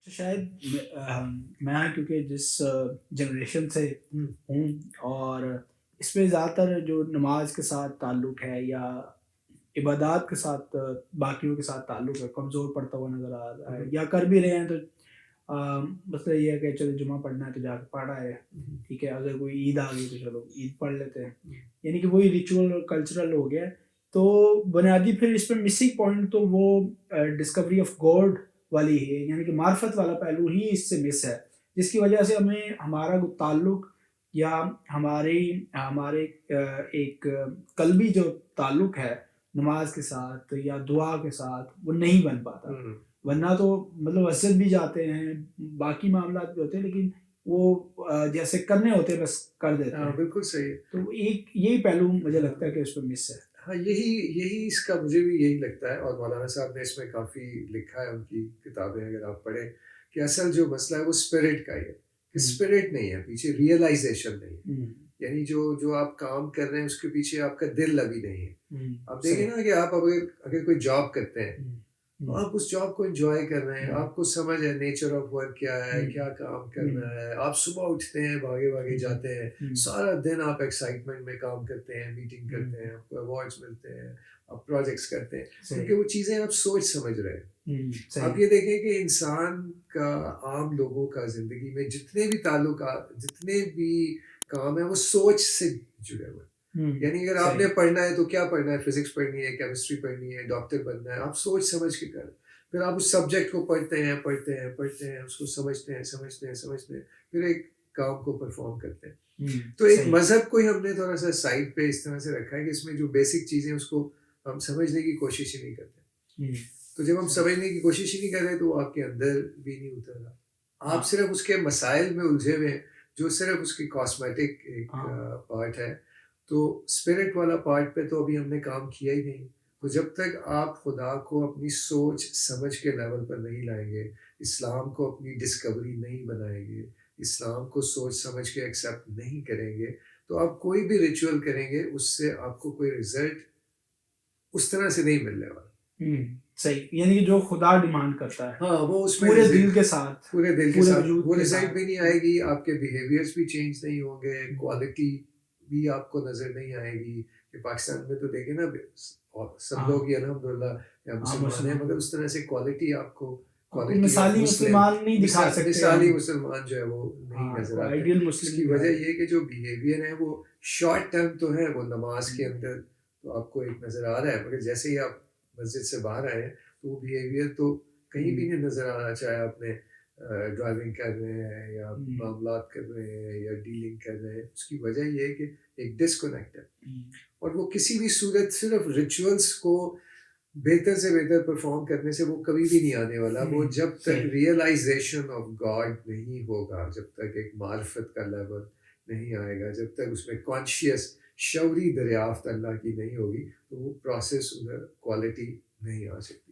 شاید میں کیونکہ جس جنریشن سے ہوں، اور اس میں زیادہ تر جو نماز کے ساتھ تعلق ہے یا عبادات کے ساتھ باقیوں کے ساتھ تعلق ہے کمزور پڑتا ہوا نظر آ رہا ہے، یا کر بھی رہے ہیں تو مسئلہ یہ ہے کہ چلو جمعہ پڑھنا ہے تو جا کے پڑھا ہے، ٹھیک ہے، اگر کوئی عید آ گئی تو چلو عید پڑھ لیتے ہیں، یعنی کہ وہی ریچول اور کلچرل ہو گیا ہے۔ تو بنیادی پھر اس میں مسنگ پوائنٹ تو وہ ڈسکوری آف گاڈ والی ہے، یعنی کہ معرفت والا پہلو ہی اس سے مس ہے، جس کی وجہ سے ہمیں ہمارا تعلق یا ہمارے ایک قلبی جو تعلق ہے نماز کے ساتھ یا دعا کے ساتھ وہ نہیں بن پاتا۔ ورنہ تو مطلب مسجد بھی جاتے ہیں، باقی معاملات بھی ہوتے ہیں، لیکن وہ جیسے کرنے ہوتے ہیں بس کر دیتے ہیں۔ بالکل صحیح ہے۔ تو ایک یہی پہلو مجھے لگتا ہے کہ اس پہ مس ہے۔ ہاں، یہی اس کا مجھے بھی یہی لگتا ہے، اور مولانا صاحب نے اس میں کافی لکھا ہے، ان کی کتابیں اگر آپ پڑھیں، کہ اصل جو مسئلہ ہے وہ اسپرٹ کا ہی ہے، کہ اسپرٹ نہیں ہے پیچھے، ریئلائزیشن نہیں ہے، یعنی جو آپ کام کر رہے ہیں اس کے پیچھے آپ کا دل ابھی نہیں ہے۔ آپ دیکھیں نا کہ آپ اگر کوئی جاب کرتے ہیں تو آپ اس جاب کو انجوائے کر رہے ہیں، آپ کو سمجھ ہے نیچر آف ورک کیا ہے، کیا کام کرنا ہے، آپ صبح اٹھتے ہیں، بھاگے بھاگے جاتے ہیں، سارا دن آپ ایکسائٹمنٹ میں کام کرتے ہیں، میٹنگ کرتے ہیں، آپ کو ایوارڈس ملتے ہیں، آپ پروجیکٹس کرتے ہیں، کیونکہ وہ چیزیں آپ سوچ سمجھ رہے ہیں۔ آپ یہ دیکھیں کہ انسان کا، عام لوگوں کا زندگی میں جتنے بھی تعلقات، جتنے بھی کام ہیں وہ سوچ سے جڑے ہوئے ہیں۔ یعنی اگر آپ نے پڑھنا ہے تو کیا پڑھنا ہے؟ فزکس پڑھنی ہے، کیمسٹری پڑھنی ہے، ڈاکٹر بننا ہے، آپ سوچ سمجھ کے کریں، پھر آپ اس سبجیکٹ کو پڑھتے ہیں، اس کو سمجھتے ہیں، پھر ایک کام کو پرفارم کرتے ہیں۔ تو ایک مذہب کو ہی ہم نے تھوڑا سا سائڈ پہ اس طرح سے رکھا ہے کہ اس میں جو بیسک چیزیں اس کو ہم سمجھنے کی کوشش ہی نہیں کرتے۔ تو جب ہم سمجھنے کی کوشش ہی نہیں کر رہے تو وہ آپ کے اندر بھی نہیں اتر رہا، آپ صرف اس کے مسائل میں الجھے ہوئے ہیں، جو صرف اس کی کاسمیٹک ایک پارٹ ہے۔ تو اسپرٹ والا پارٹ پہ تو ابھی ہم نے کام کیا ہی نہیں۔ تو جب تک آپ خدا کو اپنی سوچ سمجھ کے لیول پر نہیں لائیں گے، اسلام کو اپنی ڈسکوری نہیں بنائیں گے، اسلام کو سوچ سمجھ کے ایکسیپٹ نہیں کریں گے، تو آپ کوئی بھی ریچول کریں گے اس سے آپ کو کوئی رزلٹ اس طرح سے نہیں ملنے والا۔ صحیح، یعنی کہ جو خدا ڈیمانڈ کرتا ہے، ہاں، وہ اس میں پورے دل کے ساتھ، پورے دل کے ساتھ وہ رزلٹ بھی نہیں آئے گی، آپ کے بیہیویئرس بھی چینج نہیں ہوں گے، کوالٹی بھی آپ کو نظر نہیں آئے گی۔ کہ پاکستان میں تو دیکھیں نا، سب لوگ ہی الحمدللہ یا مسلمان ہیں، مگر اس طرح سے کوالٹی آپ کو، مثالی مسلمان نہیں دکھا سکتے، مثالی مسلمان جو ہے وہ نہیں نظر آتے۔ اس کی وجہ یہ کہ جو بیہیویئر ہے وہ شارٹ ٹرم تو ہے، وہ نماز کے اندر تو آپ کو ایک نظر آ رہا ہے، مگر جیسے ہی آپ مسجد سے باہر آئے ہیں تو وہ بیہیویئر تو کہیں بھی نہیں نظر آ رہا، چاہے آپ نے ڈرائیونگ کر رہے ہیں یا معاملات کر رہے ہیں یا ڈیلنگ کر رہے ہیں۔ اس کی وجہ یہ ہے کہ ایک ڈسکنیکٹ ہے، اور وہ کسی بھی صورت صرف ریچولس کو بہتر سے بہتر پرفارم کرنے سے وہ کبھی بھی نہیں آنے والا۔ وہ جب تک ریئلائزیشن آف گاڈ نہیں ہوگا، جب تک ایک معرفت کا لیول نہیں آئے گا، جب تک اس میں کانشیس شعوری دریافت اللہ کی نہیں ہوگی، تو وہ پروسیس ادھر کوالٹی نہیں آ سکتی۔